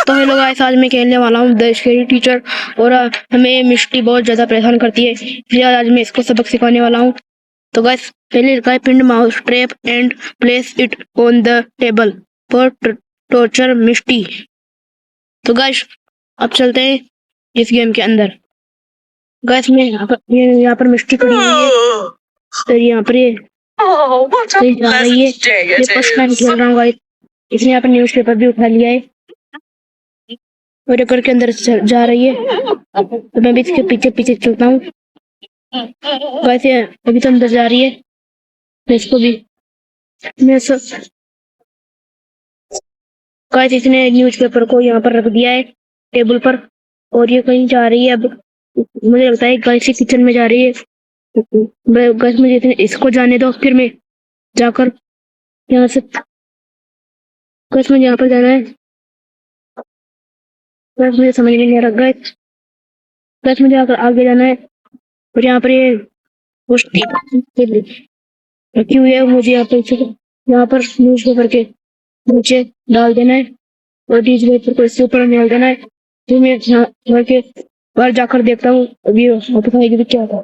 तो hello guys, आज मैं खेलने वाला हूँ द स्केरी टीचर। और हमें मिष्टी बहुत ज़्यादा परेशान करती है, इसलिए आज मैं इसको सबक सिखाने वाला हूँ। तो गाइस, पहले लिखा है pin mouse trap and place it on the table for torture Mishti. तो गाइस, अब चलते हैं इस गेम के अंदर। गाइस, मैं यहाँ पर मिष्टी खड़ी हुई है, तो यहाँ पर ये जा रही है। ये फर्स्ट टाइम खेल रहा हूँ गाइस। इसने यहाँ पर न्यूज़पेपर भी उठा लिया है और घर के अंदर जा रही है, तो मैं भी इसके पीछे पीछे चलता हूँ। वैसे अभी तो अंदर जा रही है, मैं इसको भी गाइस, इसने न्यूज़पेपर को यहाँ पर रख दिया है टेबल पर, और ये कहीं जा रही है। अब मुझे लगता है गाइस किचन में जा रही है। गाइस, मुझे इसको जाने दो, फिर मैं जाकर यहाँ से गाइस मुझे यहाँ पर जाना है। गाइस, मुझे समझ में नहीं आ रहा गाइस। गाइस, मुझे आगे जाना है, और यहाँ पर ये रखी हुई है। मुझे यहाँ पर न्यूज़पेपर के नीचे डाल देना है और न्यूज़पेपर को इसके ऊपर डाल देना है। फिर मैं यहाँ घर के बाहर जाकर देखता हूँ अभी वापस आएगी तो क्या होता है।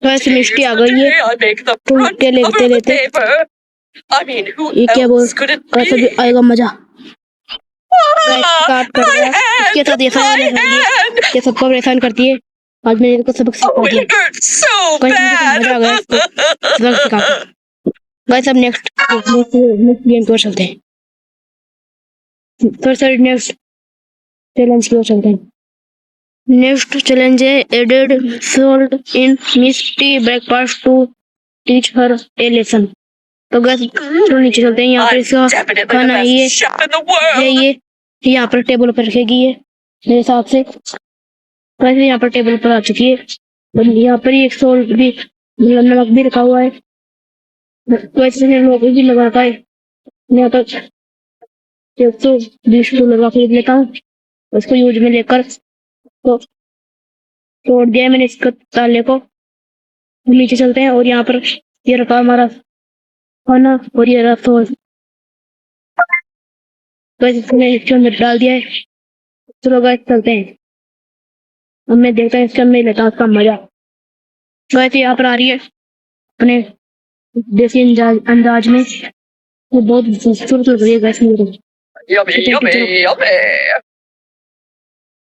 तो ऐसे मिष्टी आ गई है, तो लिखते लेते लेते ये क्या बोल कैसे भी आएगा मजा। स्टार्ट कर दिया, इसके साथ ये सबको परेशान करती है। आज मैंने इसको सबक सिखा दिया। मजा आ गया इसको सबक सिखा के। गाइस, अब नेक्स्ट गेम की ओर चलते हैं। तो सर नेक्स्ट चैलेंज की ओर चलते हैं। नेक्स्ट चैलेंज है added salt in Misty breakfast to teach her a lesson. तो गाइस, तो नीचे चलते हैं। यहाँ पर इसका खाना है ये यहाँ पर टेबल पर रखेगी ये मेरे हिसाब से। वैसे यहाँ पर टेबल पर आ चुकी है, और यहाँ पर एक सॉल्ट भी नमक भी रखा हुआ है। वैसे नमक भी लगा रखा है। यहाँ पर 120 डॉलर का खरीद लेता हूँ, उसको यूज में लेकर तो तोड़ दिया मैंने इसको ताले को। नीचे चलते हैं, और यहाँ पर ये रखा हमारा खाना, और ये रहा सॉस। गाइस, इसमें इसके अंदर डाल दिया है। चलो गाइस, चलते हैं। अब मैं देखता हूँ इसके अंदर लेता हूँ उसका मजा। गाइस, यहाँ पर आ रही है अपने देसी अंदाज में, वो बहुत खूबसूरत लग रही है गाइस मुझे।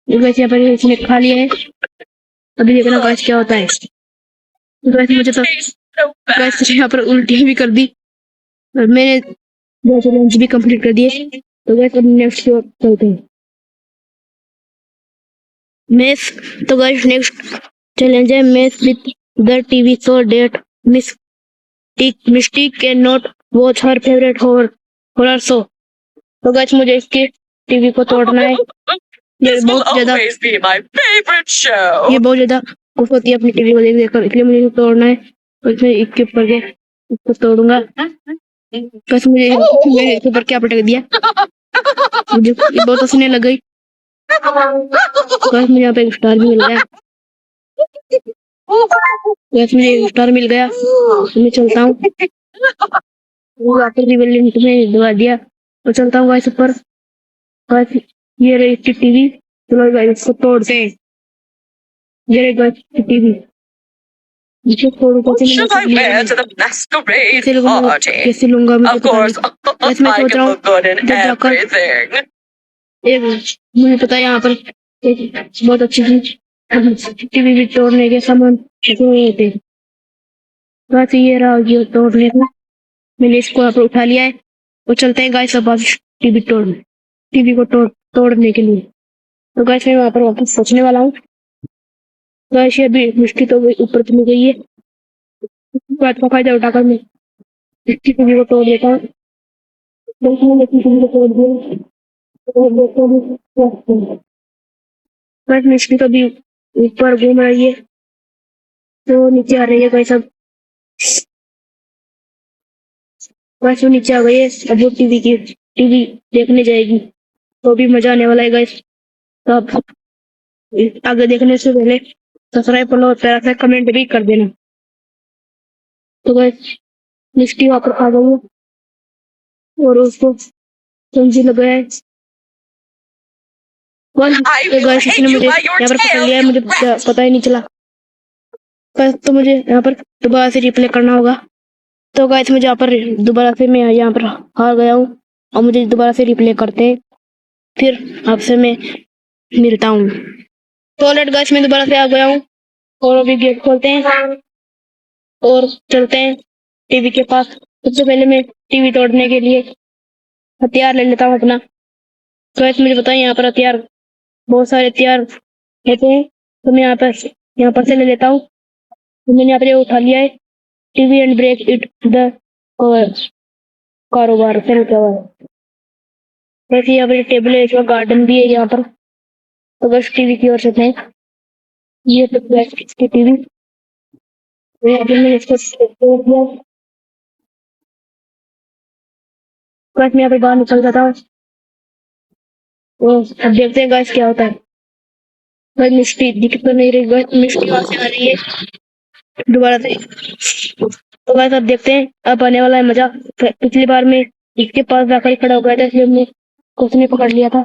गाइस, यहाँ पर इसने खा लिया है, अभी देखना गाइस क्या होता है। गाइस, मुझे तो गाइस यहाँ पर उल्टी भी कर दी, और मैंने 2 चैलेंज भी कंप्लीट कर दिए। तो गाइस, अब नेक्स्ट की ओर चलते हैं। मेस तो गाइस, नेक्स्ट चैलेंज है mess with the TV show that Misty can not watch her favourite horror show. तो गाइस, मुझे इसके टीवी को तोड़ना है। ये बहुत ज्यादा खुश होती है अपनी टीवी को देख देखकर, इसलिए मुझे तोड़ना है। और इसमें इसके ऊपर के इसको तोड़ूंगा। बस मैंने इसके ऊपर क्या पटक दिया, मुझे बहुत हंसने लग गई। बस मुझे यहाँ पे एक स्टार भी मिल गया। बस मुझे एक स्टार मिल गया, मैं चलता हूँ। तुम्हें दबा दिया तो चलता हूँ गाइस ऊपर। गाइस, ये रही इसकी टीवी। चलो गाइस, इसको तोड़ते हैं। ये रही गाइस की टीवी। कैसे लूंगा मुझे पता नहीं। बस मैं सोच रहा हूँ जाकर मुझे पता है यहाँ पर एक बहुत अच्छी चीज टीवी भी तोड़ने के सामान होते। बस ये रहा ये तोड़ने का, मैंने इसको यहाँ पर उठा लिया है, और चलते हैं गाइस अब टीवी को तोड़ने के लिए। तो गाइस, मैं वहाँ पर वापस सोचने वाला हूँ। गाइस, ये अभी मिष्टी तो ऊपर चली गई है। बात का फायदा उठाकर मैं मिष्टी टीवी को तोड़ देता हूँ। बस मिष्टी तो भी ऊपर घूम रही है, तो नीचे आ रही है गाइस। अब बस वो नीचे आ गई है, अब वो टीवी देखने जाएगी, तो भी मजा आने वाला है गाइस। तो आप आगे देखने से पहले सब्सक्राइब कर लो और प्यारा सा कमेंट भी कर देना। तो गाइस, मिष्टी वहां पर खा गई है, और उसको समझी लगा है गाइस इसने मुझे यहाँ पर पकड़ लिया है, मुझे पता ही नहीं चला। तो मुझे यहाँ पर दोबारा से रिप्ले करना होगा। तो गाइस मुझे यहाँ पर दोबारा से मैं यहाँ पर हार गया हूँ और मुझे दोबारा से रिप्ले करते हैं, फिर आपसे मैं मिलता हूँ। तो ऑलरेड गाइस मैं दोबारा से आ गया हूँ और अभी गेट खोलते हैं और चलते हैं टीवी के पास। सबसे पहले मैं टीवी तोड़ने के लिए हथियार ले लेता हूँ अपना। तो गाइस मुझे बताएं यहाँ पर हथियार, बहुत सारे हथियार होते हैं, तो मैं यहाँ पर से ले लेता हूँ। तो मैंने यहाँ पर उठा लिया है, TV and break it the कारोबार फिर क्या हुआ। वैसे यहाँ पर टेबल है, इसमें गार्डन भी है यहाँ पर। तो बस टीवी की ओर चलते हैं। ये तो की टीवी, मैंने इसको तोड़ दिया। बस मैं यहाँ पे बाहर निकल जाता हूँ। अब देखते हैं गाइस क्या होता है। बस मिष्टी दिख तो नहीं रही, बस मिष्टी वहां से आ रही है दोबारा से। तो गाइस अब देखते हैं, अब आने वाला है मजा। पिछली बार में इसके पास जाकर खड़ा हो गया था, इसलिए हमने उसने पकड़ लिया था।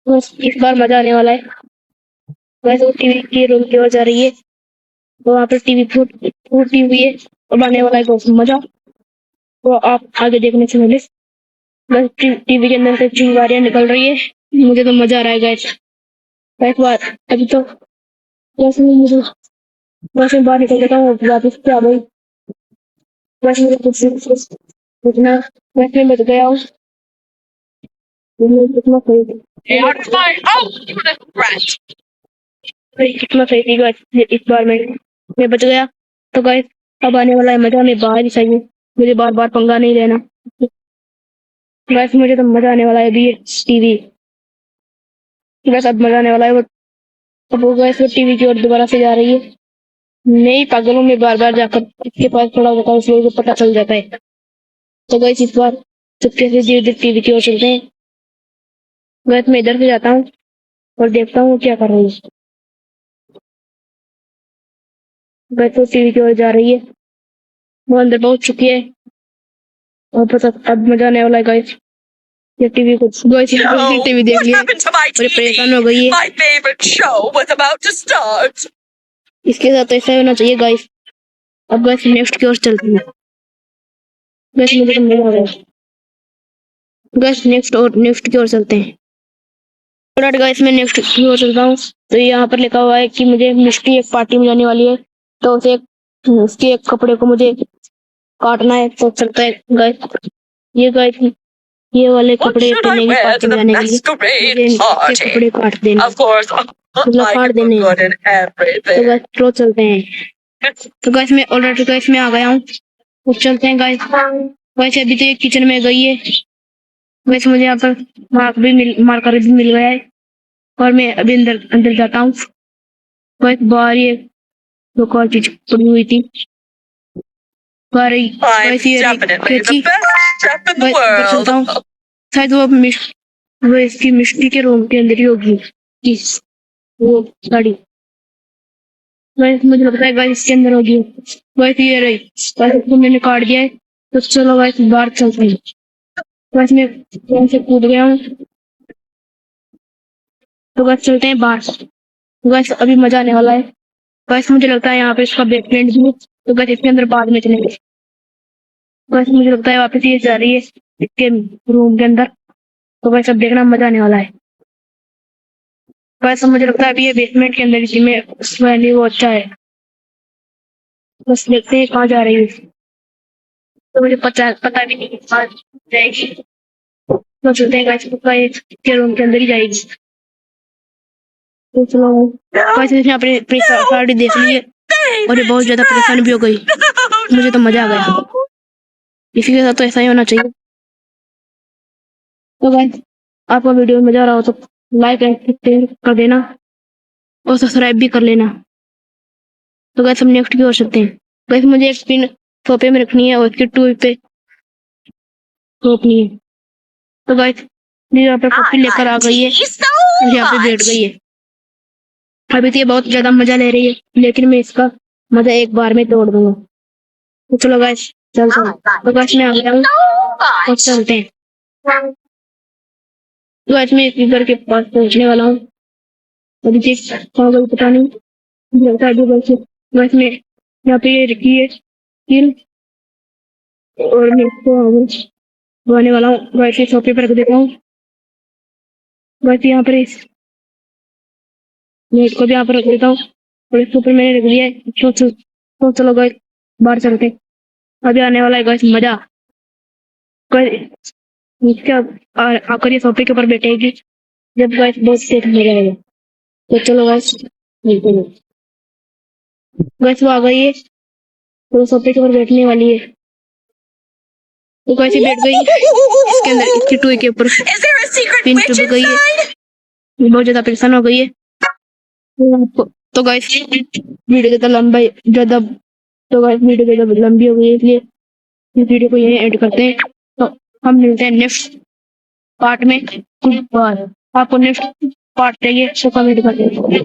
बस इस बार मजा आने वाला है। वैसे वो टीवी के रूम की ओर जा रही है, तो वहाँ पर टीवी फूटी हुई है, अब आने वाला है बहुत मजा। तो आप आगे देखने से पहले बस टीवी के अंदर से चिंगारियां निकल रही है, मुझे तो मजा आ रहा है गाइस। एक बार अभी तो वैसे मुझे वैसे बाहर निकल जाता हूँ, वापस से आ गई। वैसे मुझे कुछ इतना वैसे बच गया हूँ, कितना सही कितना सही थी गाइस। इस बार मैं बच गया। तो गाइस अब आने वाला है मजा, मैं बाहर ही सही हूँ, मुझे बार बार पंगा नहीं लेना। गाइस मुझे तो मजा आने वाला है अभी टीवी, बस अब मजा आने वाला है। वो गाइस वो टीवी की ओर दोबारा से जा रही है। मैं ही पागल हूँ, मैं बार बार जाकर इसके पास खड़ा होता हूँ, इसलिए पता चल जाता है। तो गाइस इस बार चुपके से धीरे धीरे टीवी की ओर चलते हैं। गाइस मैं इधर से जाता हूँ और देखता हूँ क्या कर रही है। गाइस वो टीवी की ओर जा रही है, वो अंदर पहुंच चुकी है और बस अब मजा आने वाला है गाइस। ये टीवी को गाइस टीवी देख लिया और परेशान हो गई है। इसके साथ ऐसा होना चाहिए गाइस। अब गाइस नेक्स्ट की ओर चलते हैं। गाइस मुझे तो मजा आ रहा है। गाइस नेक्स्ट की ओर चलते हैं। ऑलराइट गाइस मैं नेक्स्ट की ओर चलता हूँ। तो यहाँ पर लिखा हुआ है कि मुझे मिष्टी एक पार्टी में जाने वाली है, तो उसके एक कपड़े को मुझे काटना है। तो चलता है गाइस, ये गाइस ये वाले कपड़े पहनेगी पार्टी में जाने के लिए, मुझे इसके कपड़े काट देने, मतलब फाड़ देने। तो गाइस तो चलते हैं। तो गाइस मैं ऑलरेडी गाइस मैं आ गया हूँ, तो चलते हैं गाइस। वैसे अभी तो ये किचन में गई है। वैसे मुझे यहाँ पर मार्कर भी मिल गया है और मैं अभी अंदर जाता हूँ। वैसे बाहर ये दो और चीज पड़ी हुई थी, चलता हूँ। शायद वो इसकी मिष्टी के रूम के अंदर ही होगी वो गाड़ी। मुझे लगता है गाइस इसके अंदर होगी। वैसे ये रही, वैसे मैंने काट दिया है। तो चलो गाइस बाहर चलते हैं। वैसे मैं ट्रेन से कूद गया हूँ, तो गाइस चलते हैं बाहर। गाइस अभी मजा आने वाला है। गाइस मुझे लगता है यहाँ पे इसका बेसमेंट भी है, तो गाइस इसके अंदर बाद में चलेंगे। गाइस मुझे लगता है वापस ये जा रही है इसके रूम के अंदर, तो गाइस अब देखना मजा आने वाला है। गाइस मुझे लगता है अभी ये बेसमेंट के अंदर इसी में वो अच्छा है। बस देखते हैं कहाँ जा रही है, तो मुझे पता भी नहीं कहाँ जाएगी। तो चलते हैं गाइस, पक्का ये इसके रूम के अंदर ही जाएगी। तो चलो गाइस इसने अपनी पार्टी देख ली है और ये बहुत ज्यादा परेशान भी हो गई। मुझे तो मजा आ गया, इसी के साथ तो ऐसा ही होना चाहिए। तो गाइस आपको वीडियो में मजा आ रहा हो तो लाइक एंड शेयर कर देना और सब्सक्राइब भी कर लेना। तो गाइस हम नेक्स्ट की ओर चलते हैं। गाइस मुझे एक पिन सोफे में रखनी है और इसके टूल पे रोकनी है। तो गाइस यहाँ पे कॉफी लेकर आ गई है और यहाँ पे बैठ गई है। अभी तो ये बहुत ज्यादा मजा ले रही है, लेकिन मैं इसका मजा एक बार में तोड़ दूंगा। तो चलो गाइस चलते हैं। तो गाइस मैं आ गया हूँ और चलते हैं। तो गाइस मैं इस घर के पास पहुंचने वाला हूँ। अभी देख कहाँ गई पता नहीं, लगता है अभी बस में यहाँ पे ये रखी है स्किल, और मैं इसको आने वाला हूँ। वैसे सोफे पर रख देता हूँ। वैसे यहाँ पर इस नेट को भी यहाँ पर रख देता हूँ, और इसके ऊपर मैंने रख दिया है। तो चलो गाइस बाहर चलते हैं। अभी आने वाला है गाइस मजा। क्या आकर ये सोफे के ऊपर बैठेगी जब गाइस बहुत सेफ मजा आएगा। तो चलो गाइस मिलते हैं। गाइस वो आ गई है, तो सोफे के ऊपर बैठने वाली है। वो कैसे बैठ गई इसके अंदर, इसके टूई के ऊपर पिन चुभ गई है, बहुत ज्यादा परेशान हो गई है। तो गाइस वीडियो ज्यादा लंबा ज्यादा तो गाइस वीडियो ज्यादा लंबी हो गई है, इसलिए इस वीडियो को यहीं एंड करते हैं। तो हम मिलते हैं नेक्स्ट पार्ट में। आपको नेक्स्ट पार्ट चाहिए तो कमेंट कर दें।